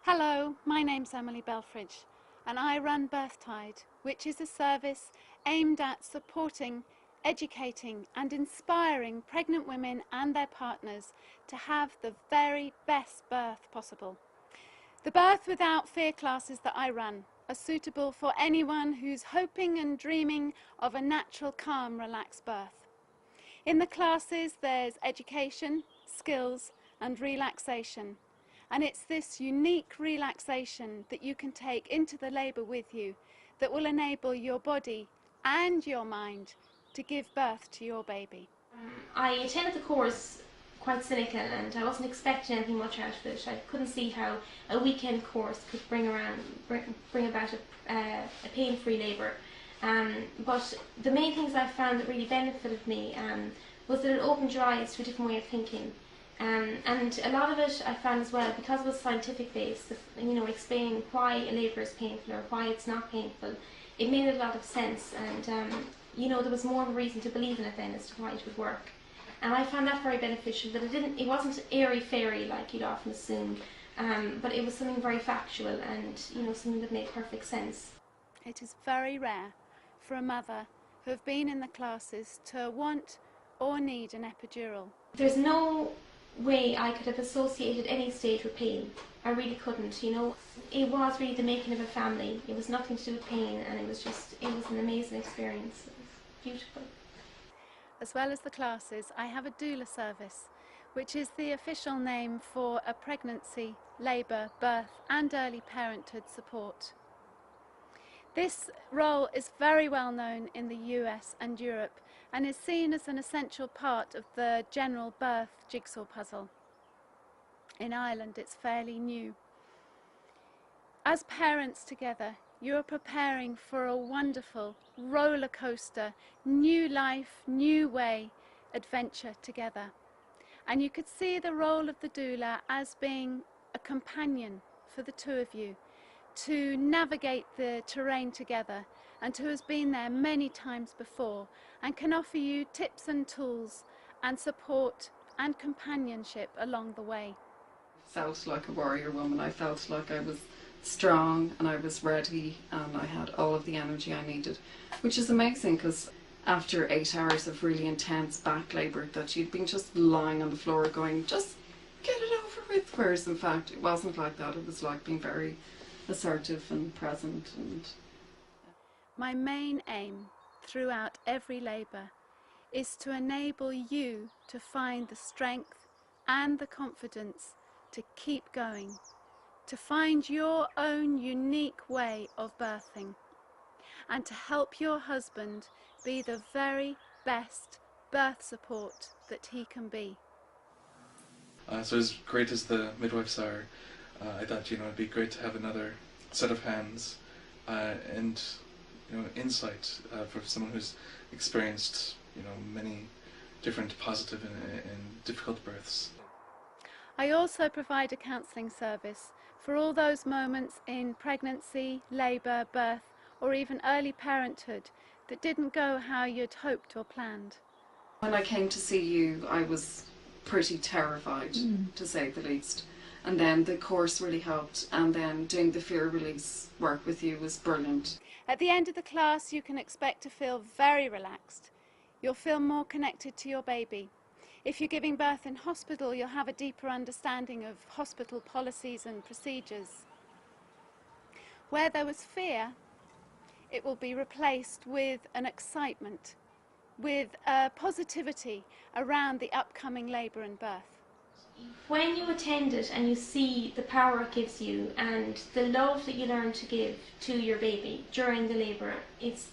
Hello, my name's Emily Belfridge and I run Birthtide, which is a service aimed at supporting, educating and inspiring pregnant women and their partners to have the very best birth possible. The Birth Without Fear classes that I run are suitable for anyone who's hoping and dreaming of a natural, calm, relaxed birth. In the classes there's education, skills and relaxation. And it's this unique relaxation that you can take into the labour with you that will enable your body and your mind to give birth to your baby. I attended the course quite cynical and I wasn't expecting anything much out of it. I couldn't see how a weekend course could bring about a pain-free labour. But the main things I found that really benefited me was that it opened your eyes to a different way of thinking. And a lot of it I found as well, because it was scientific based, explaining why a labour is painful or why it's not painful, it made a lot of sense, and there was more of a reason to believe in it then as to why it would work. And I found that very beneficial, that it wasn't airy-fairy like you'd often assume, but it was something very factual and something that made perfect sense. It is very rare for a mother who have been in the classes to want or need an epidural. There's no way I could have associated any stage with pain. I really couldn't, It was really the making of a family. It was nothing to do with pain, and it was an amazing experience. It was beautiful. As well as the classes, I have a doula service, which is the official name for a pregnancy, labour, birth and early parenthood support. This role is very well known in the US and Europe and is seen as an essential part of the general birth jigsaw puzzle. In Ireland it's fairly new. As parents together, you are preparing for a wonderful roller coaster, new life, new way adventure together. And you could see the role of the doula as being a companion for the two of you, to navigate the terrain together, and who has been there many times before and can offer you tips and tools and support and companionship along the way. I felt like a warrior woman. I felt like I was strong and I was ready and I had all of the energy I needed, which is amazing because after 8 hours of really intense back labour that you'd been just lying on the floor going, just get it over with, whereas in fact it wasn't like that. It was like being very assertive and present. My main aim throughout every labour is to enable you to find the strength and the confidence to keep going, to find your own unique way of birthing, and to help your husband be the very best birth support that he can be. So as great as the midwives are, I thought it'd be great to have another set of hands and insight for someone who's experienced many different positive and difficult births. I also provide a counselling service for all those moments in pregnancy, labour, birth or even early parenthood that didn't go how you'd hoped or planned. When I came to see you, I was pretty terrified, to say the least. And then the course really helped, and then doing the fear release work with you was brilliant. At the end of the class you can expect to feel very relaxed. You'll feel more connected to your baby. If you're giving birth in hospital, you'll have a deeper understanding of hospital policies and procedures. Where there was fear, it will be replaced with an excitement, with a positivity around the upcoming labour and birth. When you attend it and you see the power it gives you and the love that you learn to give to your baby during the labour,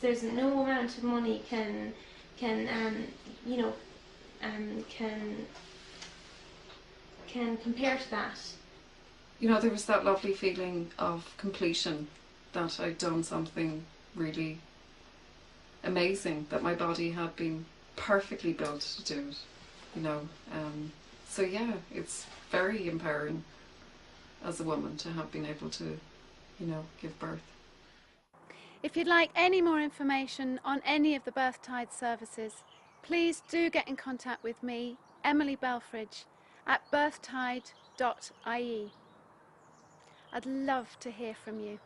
there's no amount of money can compare to that. There was that lovely feeling of completion, that I'd done something really amazing, that my body had been perfectly built to do it, So yeah, it's very empowering as a woman to have been able to, give birth. If you'd like any more information on any of the Birthtide services, please do get in contact with me, Emily Belfridge, at birthtide.ie. I'd love to hear from you.